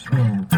What's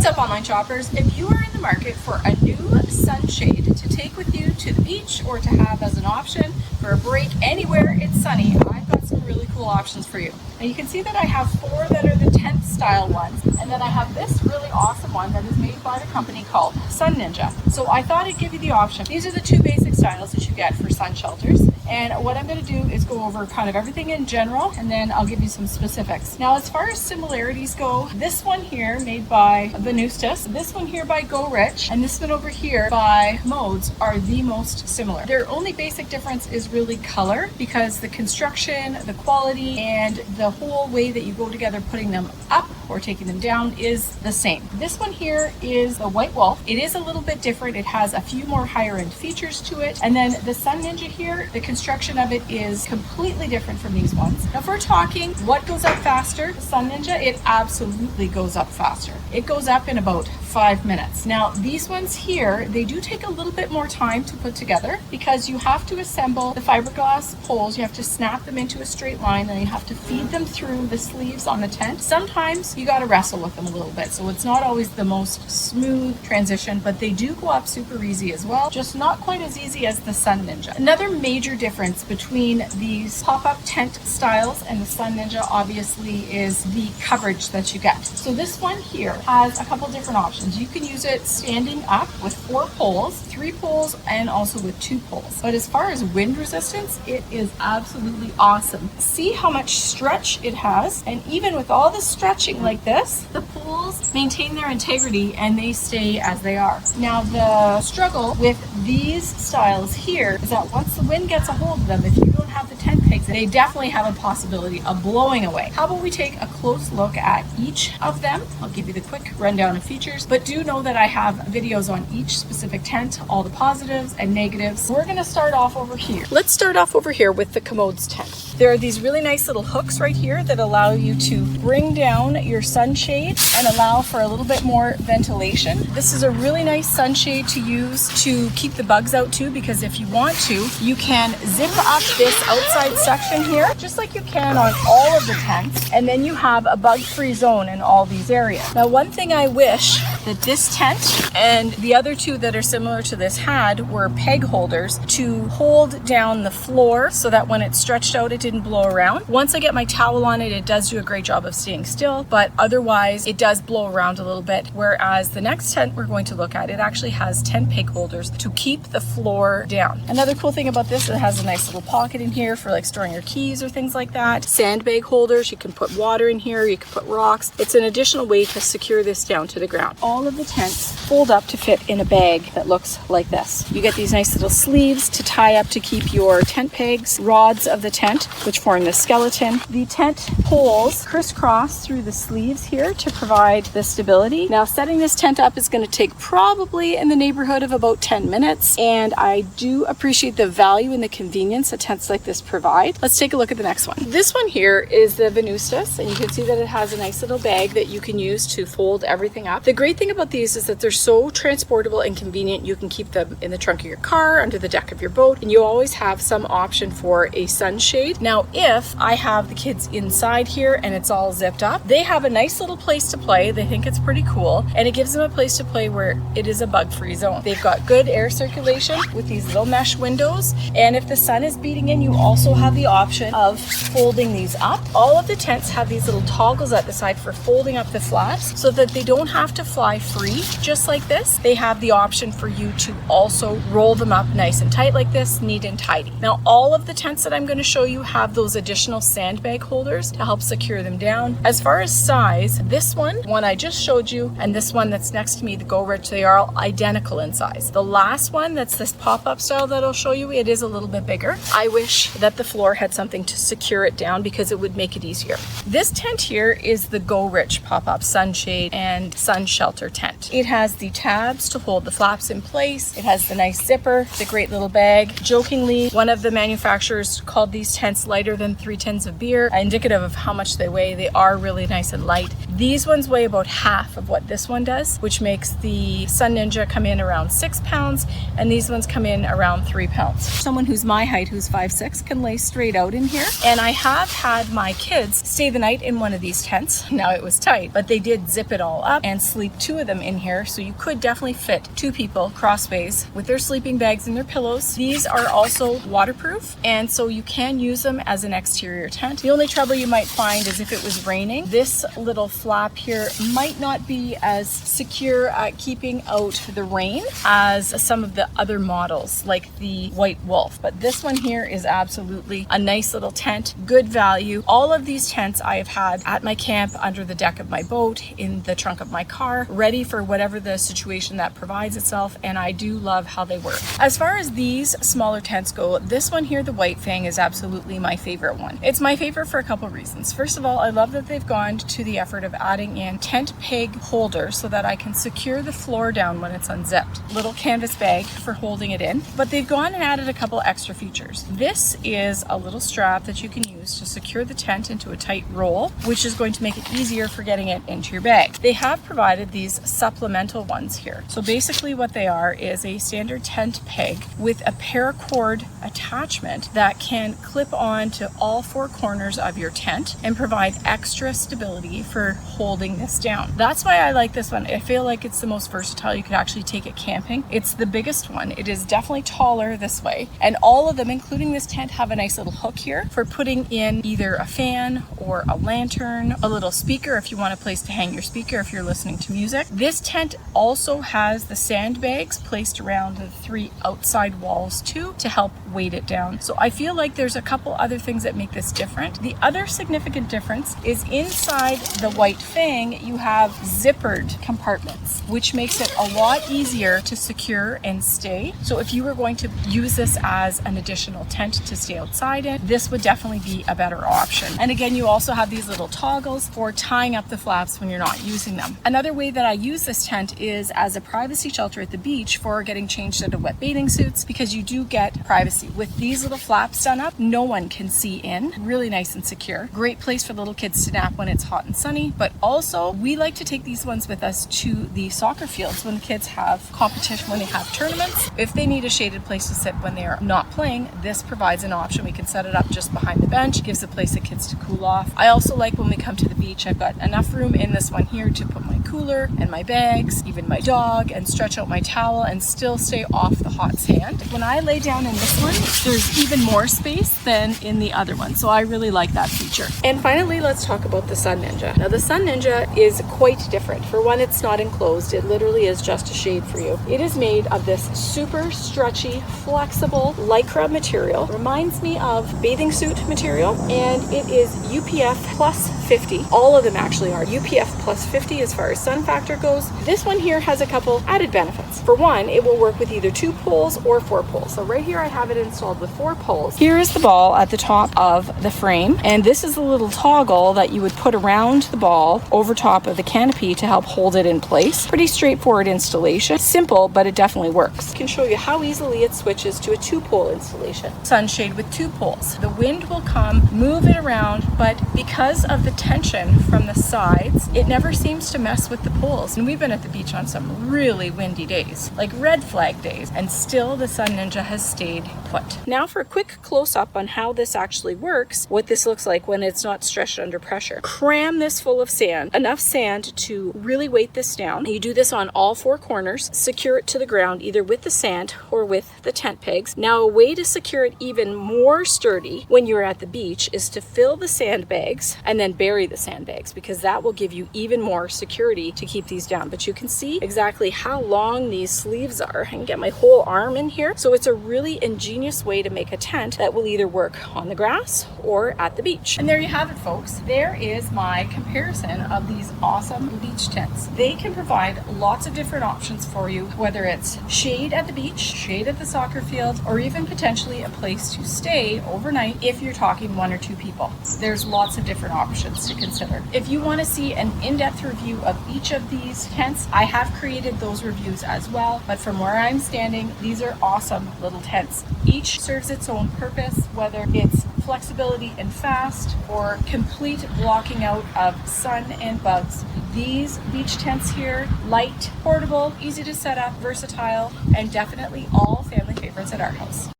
up, online shoppers? If you are in the market for a new sunshade to take with you to the beach or to have as an option for a break anywhere it's sunny, I've got some really cool options for you. And you can see that I have 4 that are the tent style ones, and then I have this really awesome one that is made by the company called Sun Ninja. So I thought I'd give you the option. These are the 2 basic styles that you get for sun shelters. And what I'm going to do is go over kind of everything in general, and then I'll give you some specifics. Now, as far as similarities go, this one here made by Venustus, this one here by Go Rich, and this one over here by Modes are the most similar. Their only basic difference is really color, because the construction, the quality, and the whole way that you go together putting them up or taking them down is the same. This one here is the White Wolf. It is a little bit different. It has a few more higher end features to it. And then the Sun Ninja here, the construction of it is completely different from these ones. Now, if we're talking what goes up faster, the Sun Ninja, it absolutely goes up faster. It goes up in about 5 minutes. Now, these ones here, they do take a little bit more time to put together because you have to assemble the fiberglass poles. You have to snap them into a straight line, and you have to feed them through the sleeves on the tent. Sometimes you got to wrestle with them a little bit, so it's not always the most smooth transition, but they do go up super easy as well, just not quite as easy as the Sun Ninja. Another major difference between these pop-up tent styles and the Sun Ninja obviously is the coverage that you get. So this one here has a couple different options. You can use it standing up with 4 poles, 3 poles, and also with 2 poles. But as far as wind resistance, it is absolutely awesome. See how much stretch it has, and even with all the stretching like this, the poles maintain their integrity and they stay as they are. Now, the struggle with these styles here is that once the wind gets a hold of them, if you don't have the tent pegs, they definitely have a possibility of blowing away. How about we take a close look at each of them? I'll give you the quick rundown of features, but do know that I have videos on each specific tent, all the positives and negatives. We're going to start off over here. Let's start off over here with the Commodes tent. There are these really nice little hooks right here that allow you to bring down your sunshade and allow for a little bit more ventilation. This is a really nice sunshade to use to keep the bugs out too, because if you want to, you can zip up this outside section here, just like you can on all of the tents, and then you have a bug-free zone in all these areas. Now, one thing I wish that this tent and the other 2 that are similar to this had were peg holders to hold down the floor so that when it's stretched out, it didn't blow around. Once I get my towel on it, it does do a great job of staying still, but otherwise it does blow around a little bit. Whereas the next tent we're going to look at, it actually has 10 peg holders to keep the floor down. Another cool thing about this, it has a nice little pocket in here for like storing your keys or things like that. Sandbag holders, you can put water in here, you can put rocks. It's an additional way to secure this down to the ground. All of the tents fold up to fit in a bag that looks like this. You get these nice little sleeves to tie up to keep your tent pegs, rods of the tent, which form the skeleton. The tent poles crisscross through the sleeves here to provide the stability. Now, setting this tent up is going to take probably in the neighborhood of about 10 minutes, and I do appreciate the value and the convenience that tents like this provide. Let's take a look at the next one. This one here is the Venustus, and you can see that it has a nice little bag that you can use to fold everything up. The great thing about these is that they're so transportable and convenient. You can keep them in the trunk of your car, under the deck of your boat, and you always have some option for a sunshade. Now, if I have the kids inside here and it's all zipped up, they have a nice little place to play. They think it's pretty cool, and it gives them a place to play where it is a bug-free zone. They've got good air circulation with these little mesh windows, and if the sun is beating in, you also have the option of folding these up. All of the tents have these little toggles at the side for folding up the flaps so that they don't have to fly free just like this. They have the option for you to also roll them up nice and tight like this, neat and tidy. Now, all of the tents that I'm going to show you have those additional sandbag holders to help secure them down. As far as size, this one I just showed you, and this one that's next to me, the Go Rich, they are all identical in size. The last one, that's this pop-up style that I'll show you, it is a little bit bigger. I wish that the floor had something to secure it down because it would make it easier. This tent here is the Go Rich pop-up sunshade and sun shelter. shelter tent. It has the tabs to hold the flaps in place. It has the nice zipper, the great little bag. Jokingly, one of the manufacturers called these tents lighter than 3 tins of beer, indicative of how much they weigh. They are really nice and light. These ones weigh about half of what this one does, which makes the Sun Ninja come in around 6 pounds, and these ones come in around 3 pounds. Someone who's my height, who's 5'6", can lay straight out in here. And I have had my kids stay the night in one of these tents. Now it was tight, but they did zip it all up and sleep 2 of them in here, so you could definitely fit 2 people crossways with their sleeping bags and their pillows. These are also waterproof, and so you can use them as an exterior tent. The only trouble you might find is if it was raining, this little flap here might not be as secure at keeping out the rain as some of the other models like the White Wolf, but this one here is absolutely a nice little tent, good value. All of these tents I have had at my camp, under the deck of my boat, in the trunk of my car, ready for whatever the situation that provides itself, and I do love how they work. As far as these smaller tents go, this one here, the White Fang, is absolutely my favorite one. It's my favorite for a couple reasons. First of all, I love that they've gone to the effort of adding in tent peg holders so that I can secure the floor down when it's unzipped. Little canvas bag for holding it in, but they've gone and added a couple extra features. This is a little strap that you can use to secure the tent into a tight roll, which is going to make it easier for getting it into your bag. They have provided these supplemental ones here. So basically what they are is a standard tent peg with a paracord attachment that can clip on to all 4 corners of your tent and provide extra stability for holding this down. That's why I like this one. I feel like it's the most versatile. You could actually take it camping. It's the biggest one. It is definitely taller this way, and all of them, including this tent, have a nice little hook here for putting in either a fan or a lantern, a little speaker if you want a place to hang your speaker if you're listening to music. This tent also has the sandbags placed around the 3 outside walls too to help weight it down. So I feel like there's a couple other things that make this different. The other significant difference is inside the White Fang you have zippered compartments, which makes it a lot easier to secure and stay. So if you were going to use this as an additional tent to stay outside in, this would definitely be a better option. And again, you also have these little toggles for tying up the flaps when you're not using them. Another way that I use this tent is as a privacy shelter at the beach for getting changed out of wet bathing suits, because you do get privacy. With these little flaps done up, no one can see in. Really nice and secure. Great place for little kids to nap when it's hot and sunny, but also we like to take these ones with us to the soccer fields when the kids have competition, when they have tournaments. If they need a shaded place to sit when they're not playing, this provides an option. We can set it up just behind the bench, gives a place for kids to cool off. I also like when we come to the beach, I've got enough room in this one here to put my cooler and my bags, even my dog, and stretch out my towel and still stay off the hot sand. When I lay down in this one, there's even more space than in the other one, so I really like that feature. And finally, let's talk about the Sun Ninja. Now the Sun Ninja is quite different. For one, it's not enclosed. It literally is just a shade for you. It is made of this super stretchy, flexible Lycra material. Reminds me of bathing suit material, and it is UPF plus 50. All of them actually are UPF plus 50 as far as sun factor goes. This one here has a couple added benefits. For one, it will work with either 2 poles or 4 poles. So right here I have it installed with 4 poles. Here is the ball at the top of the frame, and this is the little toggle that you would put around the ball over top of the canopy to help hold it in place. Pretty straightforward installation. Simple, but it definitely works. I can show you how easily it switches to a 2-pole installation. Sunshade with 2 poles. The wind will come, move it around, but because of the tension from the sides, it never seems to mess with the poles. And we've been at the beach on some really windy days, like red flag days, and still the Sun Ninja has stayed put. Now for a quick close-up on how this actually works, what this looks like when it's not stretched under pressure. Cram this full of sand, enough sand to really weight this down. You do this on all 4 corners, secure it to the ground either with the sand or with the tent pegs. Now a way to secure it even more sturdy when you're at the beach is to fill the sandbags and then bury the sandbags, because that will give you even more security to keep these down. But you can see exactly how long these sleeves are. I can get my whole arm in here. So it's a really ingenious way to make a tent that will either work on the grass or at the beach. And there you have it, folks. There is my comparison of these awesome beach tents. They can provide lots of different options for you, whether it's shade at the beach, shade at the soccer field, or even potentially a place to stay overnight if you're talking 1 or 2 people. There's lots of different options to consider. If you want to see an in-depth review of each of these tents. I have created those reviews as well, but from where I'm standing, these are awesome little tents. Each serves its own purpose, whether it's flexibility and fast or complete blocking out of sun and bugs. These beach tents here, light, portable, easy to set up, versatile, and definitely all family favorites at our house.